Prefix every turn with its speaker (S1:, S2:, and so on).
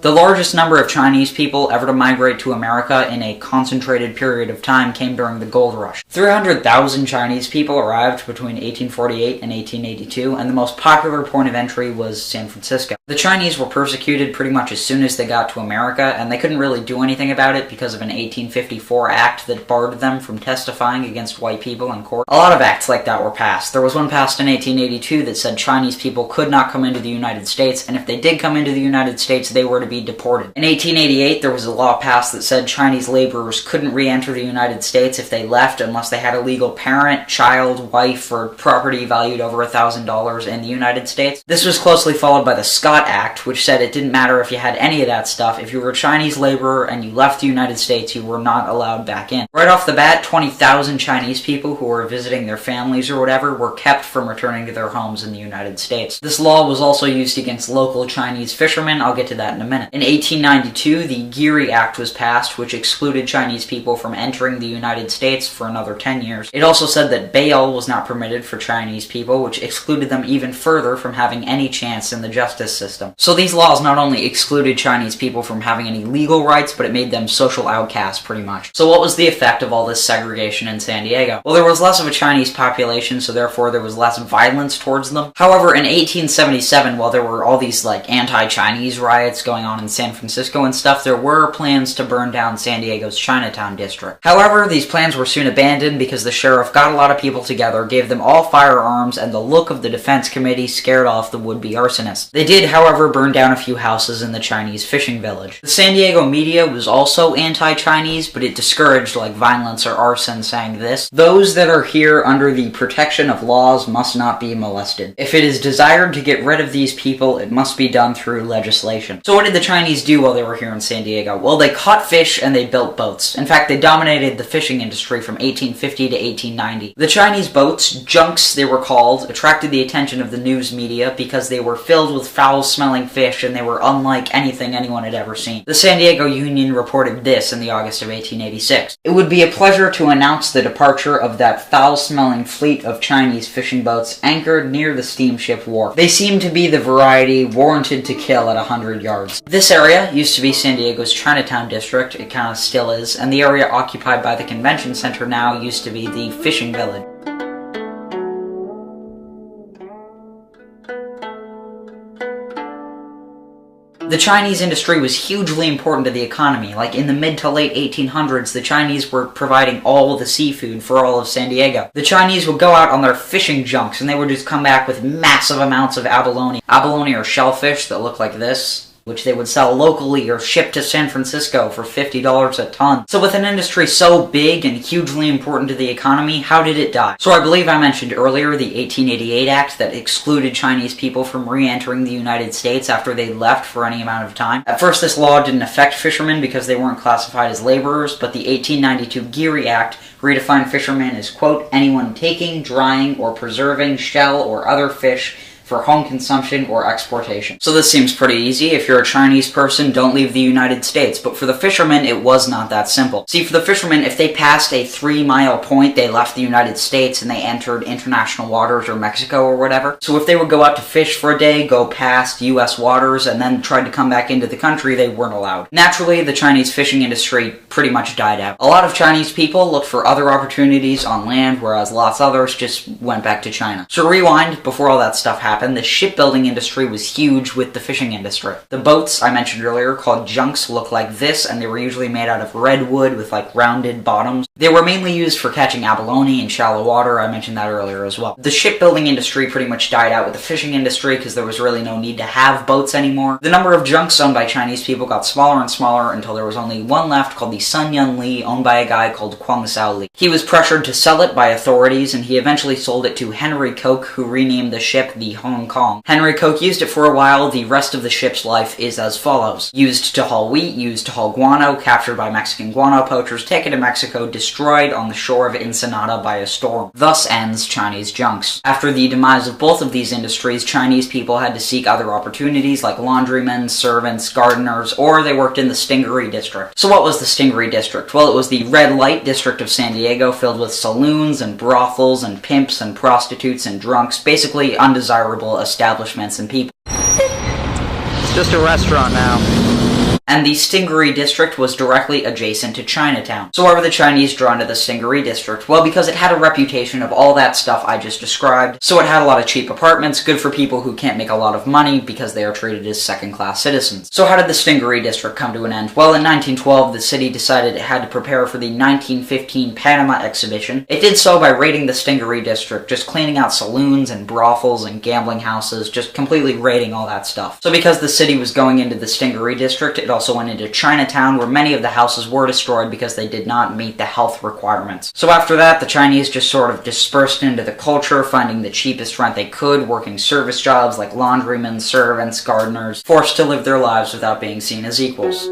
S1: The largest number of Chinese people ever to migrate to America in a concentrated period of time came during the Gold Rush. 300,000 Chinese people arrived between 1848 and 1882, and the most popular point of entry was San Francisco. The Chinese were persecuted pretty much as soon as they got to America, and they couldn't really do anything about it because of an 1854 act that barred them from testifying against white people in court. A lot of acts like that were passed. There was one passed in 1882 that said Chinese people could not come into the United States, and if they did come into the United States, they were to be deported. In 1888, there was a law passed that said Chinese laborers couldn't re-enter the United States if they left unless they had a legal parent, child, wife, or property valued over $1,000 in the United States. This was closely followed by the Scott Act, which said it didn't matter if you had any of that stuff. If you were a Chinese laborer and you left the United States, you were not allowed back in. Right off the bat, 20,000 Chinese people who were visiting their families or whatever were kept from returning to their homes in the United States. This law was also used against local Chinese fishermen. I'll get to that in a minute. In 1892, the Geary Act was passed, which excluded Chinese people from entering the United States for another 10 years. It also said that bail was not permitted for Chinese people, which excluded them even further from having any chance in the justice system. So these laws not only excluded Chinese people from having any legal rights, but it made them social outcasts pretty much. So what was the effect of all this segregation in San Diego? Well, there was less of a Chinese population, so therefore there was less violence towards them. However, in 1877, while there were all these anti-Chinese riots going on in San Francisco and stuff, there were plans to burn down San Diego's Chinatown district. However, these plans were soon abandoned because the sheriff got a lot of people together, gave them all firearms, and the look of the defense committee scared off the would-be arsonists. They did, however, burn down a few houses in the Chinese fishing village. The San Diego media was also anti-Chinese, but it discouraged violence or arson, saying this: "Those that are here under the protection of laws must not be molested. If it is desired to get rid of these people, it must be done through legislation." So what did the Chinese do while they were here in San Diego? Well, they caught fish and they built boats. In fact, they dominated the fishing industry from 1850 to 1890. The Chinese boats, junks they were called, attracted the attention of the news media because they were filled with foul-smelling fish and they were unlike anything anyone had ever seen. The San Diego Union reported this in the August of 1886. "It would be a pleasure to announce the departure of that foul-smelling fleet of Chinese fishing boats anchored near the steamship wharf. They seem to be the variety warranted to kill at 100 yards. This area used to be San Diego's Chinatown district, it kind of still is, and the area occupied by the convention center now used to be the fishing village. The Chinese industry was hugely important to the economy. In the mid to late 1800s, the Chinese were providing all the seafood for all of San Diego. The Chinese would go out on their fishing junks and they would just come back with massive amounts of abalone. Abalone are shellfish that look like this, which they would sell locally or ship to San Francisco for $50 a ton. So with an industry so big and hugely important to the economy, how did it die? So I believe I mentioned earlier the 1888 Act that excluded Chinese people from re-entering the United States after they left for any amount of time. At first this law didn't affect fishermen because they weren't classified as laborers, but the 1892 Geary Act redefined fishermen as, quote, anyone taking, drying, or preserving shell or other fish for home consumption or exportation. So this seems pretty easy. If you're a Chinese person, don't leave the United States. But for the fishermen, it was not that simple. See, for the fishermen, if they passed a 3-mile point, they left the United States and they entered international waters or Mexico or whatever. So if they would go out to fish for a day, go past U.S. waters, and then tried to come back into the country, they weren't allowed. Naturally, the Chinese fishing industry pretty much died out. A lot of Chinese people looked for other opportunities on land, whereas lots of others just went back to China. So rewind, before all that stuff happened, the shipbuilding industry was huge with the fishing industry. The boats I mentioned earlier, called junks, look like this, and they were usually made out of redwood with rounded bottoms. They were mainly used for catching abalone in shallow water. I mentioned that earlier as well. The shipbuilding industry pretty much died out with the fishing industry because there was really no need to have boats anymore. The number of junks owned by Chinese people got smaller and smaller until there was only one left, called the Sun Yun Li, owned by a guy called Kwang Sao Li. He was pressured to sell it by authorities, and he eventually sold it to Henry Koch, who renamed the ship the Hong Kong. Henry Koch used it for a while. The rest of the ship's life is as follows. Used to haul wheat, used to haul guano, captured by Mexican guano poachers, taken to Mexico, destroyed on the shore of Ensenada by a storm. Thus ends Chinese junks. After the demise of both of these industries, Chinese people had to seek other opportunities like laundrymen, servants, gardeners, or they worked in the Stingery district. So what was the Stingery district? Well, it was the red light district of San Diego, filled with saloons and brothels and pimps and prostitutes and drunks, basically undesirable establishments and people.
S2: It's just a restaurant now.
S1: and the Stingery district was directly adjacent to Chinatown. So why were the Chinese drawn to the Stingery district? Well, because it had a reputation of all that stuff I just described. So it had a lot of cheap apartments, good for people who can't make a lot of money because they are treated as second-class citizens. So how did the Stingery district come to an end? Well, in 1912, the city decided it had to prepare for the 1915 Panama exhibition. It did so by raiding the Stingery district, just cleaning out saloons and brothels and gambling houses, just completely raiding all that stuff. So because the city was going into the Stingery district, it also went into Chinatown, where many of the houses were destroyed because they did not meet the health requirements. So after that, the Chinese just sort of dispersed into the culture, finding the cheapest rent they could, working service jobs like laundrymen, servants, gardeners, forced to live their lives without being seen as equals.